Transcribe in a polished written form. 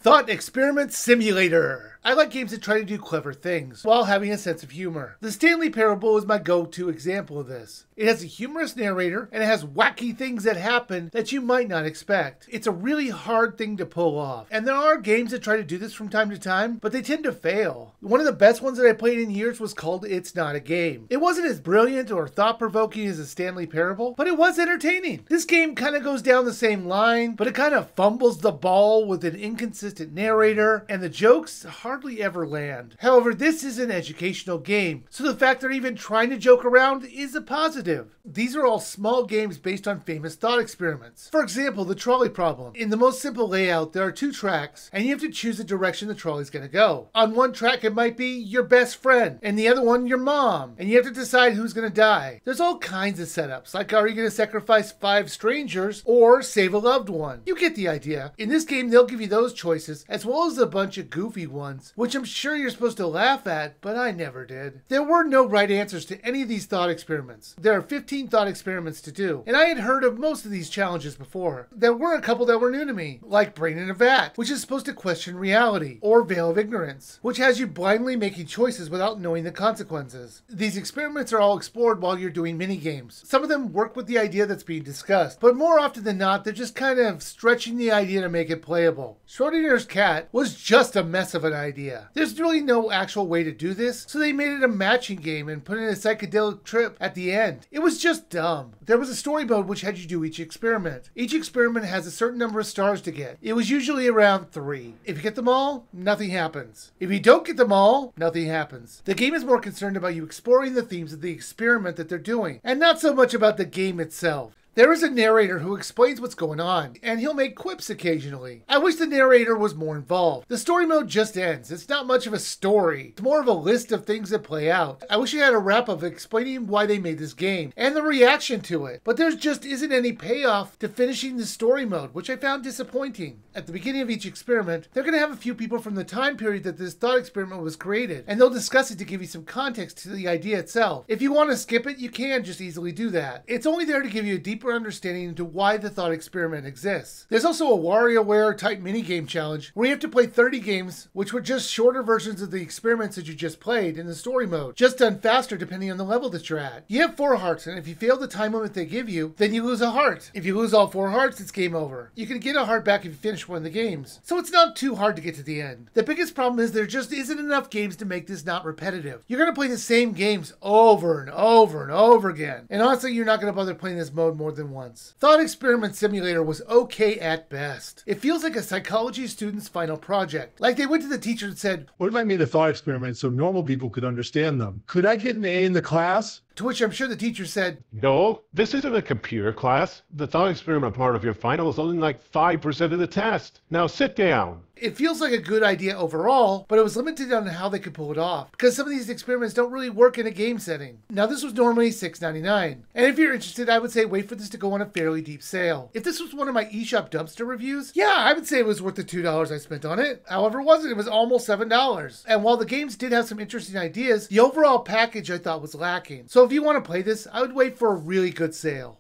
Thought Experiment Simulator. I like games that try to do clever things while having a sense of humor. The Stanley Parable is my go-to example of this. It has a humorous narrator and it has wacky things that happen that you might not expect. It's a really hard thing to pull off. And there are games that try to do this from time to time, but they tend to fail. One of the best ones that I played in years was called It's Not a Game. It wasn't as brilliant or thought-provoking as the Stanley Parable, but it was entertaining. This game kind of goes down the same line, but it kind of fumbles the ball with an inconsistent narrator, and the jokes hardly ever land. However, this is an educational game, so the fact they're even trying to joke around is a positive. These are all small games based on famous thought experiments. For example, the Trolley Problem. In the most simple layout, there are 2 tracks, and you have to choose the direction the trolley's going to go. On one track, it might be your best friend, and the other one, your mom, and you have to decide who's going to die. There's all kinds of setups, like are you going to sacrifice 5 strangers or save a loved one? You get the idea. In this game, they'll give you those choices, as well as a bunch of goofy ones, which I'm sure you're supposed to laugh at, but I never did. There were no right answers to any of these thought experiments. There are 15 thought experiments to do, and I had heard of most of these challenges before. There were a couple that were new to me, like Brain in a Vat, which is supposed to question reality, or Veil of Ignorance, which has you blindly making choices without knowing the consequences. These experiments are all explored while you're doing mini games. Some of them work with the idea that's being discussed, but more often than not, they're just kind of stretching the idea to make it playable. Schrodinger's cat was just a mess of an idea. There's really no actual way to do this, so they made it a matching game and put in a psychedelic trip at the end. It was just dumb. There was a story mode which had you do each experiment. Each experiment has a certain number of stars to get. It was usually around 3. If you get them all, nothing happens. If you don't get them all, nothing happens. The game is more concerned about you exploring the themes of the experiment that they're doing, and not so much about the game itself. There is a narrator who explains what's going on, and he'll make quips occasionally. I wish the narrator was more involved. The story mode just ends. It's not much of a story. It's more of a list of things that play out. I wish it had a wrap-up explaining why they made this game, and the reaction to it. But there just isn't any payoff to finishing the story mode, which I found disappointing. At the beginning of each experiment, they're going to have a few people from the time period that this thought experiment was created, and they'll discuss it to give you some context to the idea itself. If you want to skip it, you can just easily do that. It's only there to give you a deeper understanding into why the thought experiment exists. There's also a WarioWare type minigame challenge where you have to play 30 games, which were just shorter versions of the experiments that you just played in the story mode, just done faster depending on the level that you're at. You have 4 hearts, and if you fail the time limit they give you, then you lose a heart. If you lose all 4 hearts, it's game over. You can get a heart back if you finish one of the games, so it's not too hard to get to the end. The biggest problem is there just isn't enough games to make this not repetitive. You're going to play the same games over and over and over again, and honestly, you're not going to bother playing this mode more than once. Thought Experiment Simulator was okay at best. It feels like a psychology student's final project. Like they went to the teacher and said, "What if I made a thought experiment so normal people could understand them? Could I get an A in the class?" To which I'm sure the teacher said, "No, this isn't a computer class. The thought experiment part of your final is only like 5% of the test. Now sit down." It feels like a good idea overall, but it was limited on how they could pull it off, because some of these experiments don't really work in a game setting. Now this was normally $6.99, and if you're interested, I would say wait for this to go on a fairly deep sale. If this was one of my eShop dumpster reviews, yeah, I would say it was worth the $2 I spent on it. However, it wasn't. It was almost $7. And while the games did have some interesting ideas, the overall package I thought was lacking. So if you want to play this, I would wait for a really good sale.